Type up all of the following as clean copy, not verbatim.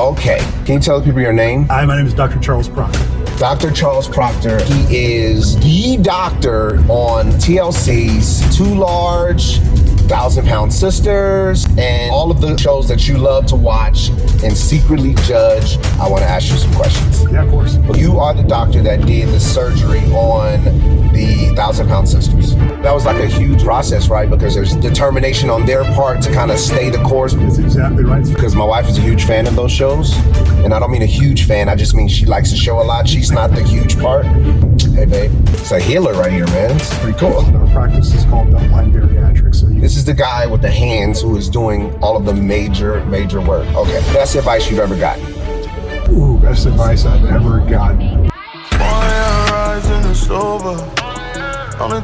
Okay. Can you tell the people your name? Hi, my name is Dr. Charles Proctor. Dr. Charles Proctor. He is the doctor on TLC's Too Large, 1,000-Pound Sisters, and all of the shows that you love to watch and secretly judge. I want to ask you some questions. Yeah, of course. You are the doctor that did the surgery on the 1,000-Pound Sisters. That was like a huge process, right? Because there's determination on their part to kind of stay the course. That's exactly right. Because my wife is a huge fan of those shows. And I don't mean a huge fan, I just mean she likes the show a lot. She's not the huge part. Hey, babe, it's a healer right here, man. It's pretty cool. Our practice is called Beltline Bariatrics. So This is the guy with the hands who is doing all of the major work. Okay, best advice you've ever gotten? Ooh, best advice I've ever gotten. How did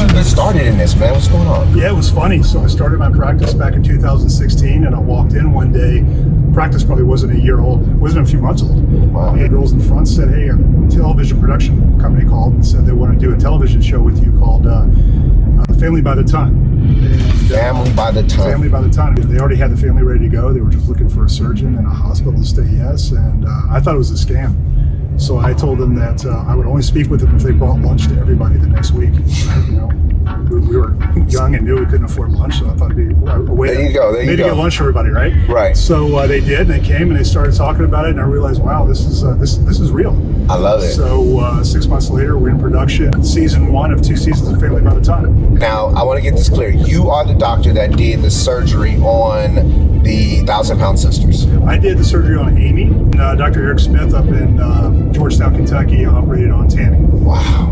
you get started in this, man? What's going on? Yeah, it was funny. So I started my practice back in 2016, and I walked in one day. Practice probably wasn't a year old, wasn't a few months old. Wow. The girls in front said, hey, a television production company called and said they want to do a television show with you called Family by the Ton. And, Family by the Ton. Family by the Ton. They already had the family ready to go. They were just looking for a surgeon and a hospital to say yes, and I thought it was a scam. So I told them that I would only speak with them if they brought lunch to everybody the next week. You know, we were young and knew we couldn't afford lunch, so I thought it'd be a way There you go. There you to go. get lunch for everybody, right? Right. So they did, and they came and they started talking about it, and I realized, wow, this is real. I love it. So 6 months later, we're in production, season 1 of 2 seasons of Family by the Ton. Now, I want to get this clear. You are the doctor that did the surgery on the 1,000-Pound Sisters. I did the surgery on Amy, and Dr. Eric Smith up in Georgetown, Kentucky, operated on Tammy. Wow.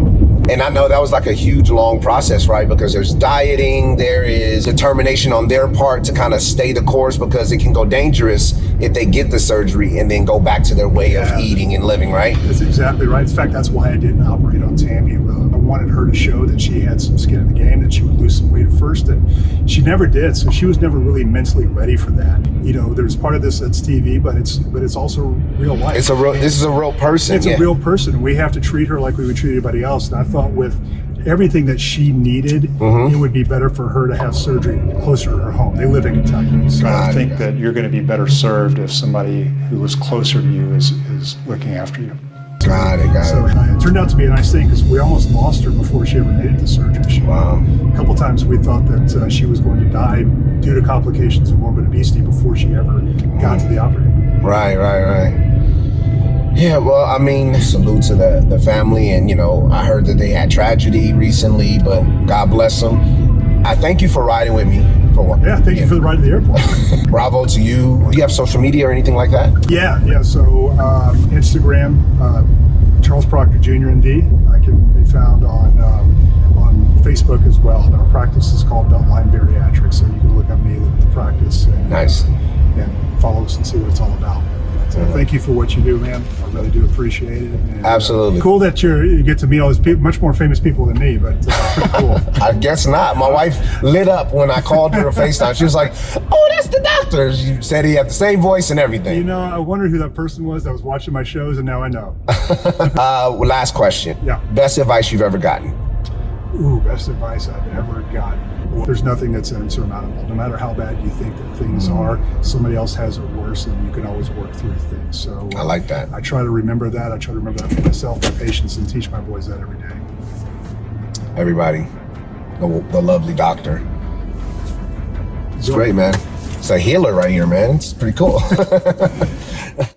And I know that was like a huge, long process, right? Because there's dieting, there is determination on their part to kind of stay the course, because it can go dangerous if they get the surgery and then go back to their way of eating and living, right? That's exactly right. In fact, that's why I didn't operate on Tammy. I wanted her to show that she had some skin in the game, that she would lose some weight at first, and she never did. So she was never really mentally ready for that. You know, there's part of this that's TV, but it's also real life. This is a real person. It's a real person. We have to treat her like we would treat anybody else. And I thought with everything that she needed, it would be better for her to have surgery closer to her home. They live in Kentucky. So I think that you're going to be better served if somebody who is closer to you is looking after you. Got it. So it turned out to be a nice thing, because we almost lost her before she ever made it to surgery. Wow. A couple times we thought that she was going to die due to complications of morbid obesity before she ever got to the operating room. Right. Yeah, well, I mean, salute to the family. And, you know, I heard that they had tragedy recently, but God bless them. I thank you for riding with me. Yeah, thank you for the ride to the airport. Bravo to you. Do you have social media or anything like that? Yeah. So Instagram, Charles Proctor Jr. ND. I can be found on Facebook as well. And our practice is called Beltline Bariatrics, so you can look up me, look at the practice, and, Nice. And follow us and see what it's all about. Thank you for what you do, man. I really do appreciate it. And, Absolutely. Cool that you get to meet all these people, much more famous people than me, but pretty cool. I guess not. My wife lit up when I called her on FaceTime. She was like, oh, that's the doctor. She said he had the same voice and everything. You know, I wondered who that person was that was watching my shows, and now I know. Last question. Yeah. Best advice you've ever gotten? Ooh, best advice I've ever gotten. There's nothing that's insurmountable. No matter how bad you think that things are, somebody else has it worse, and you can always work through things. So I like that. I try to remember that. I try to remember that for myself, my patients, and teach my boys that every day. Everybody, the lovely doctor. It's great, man. It's a healer right here, man. It's pretty cool.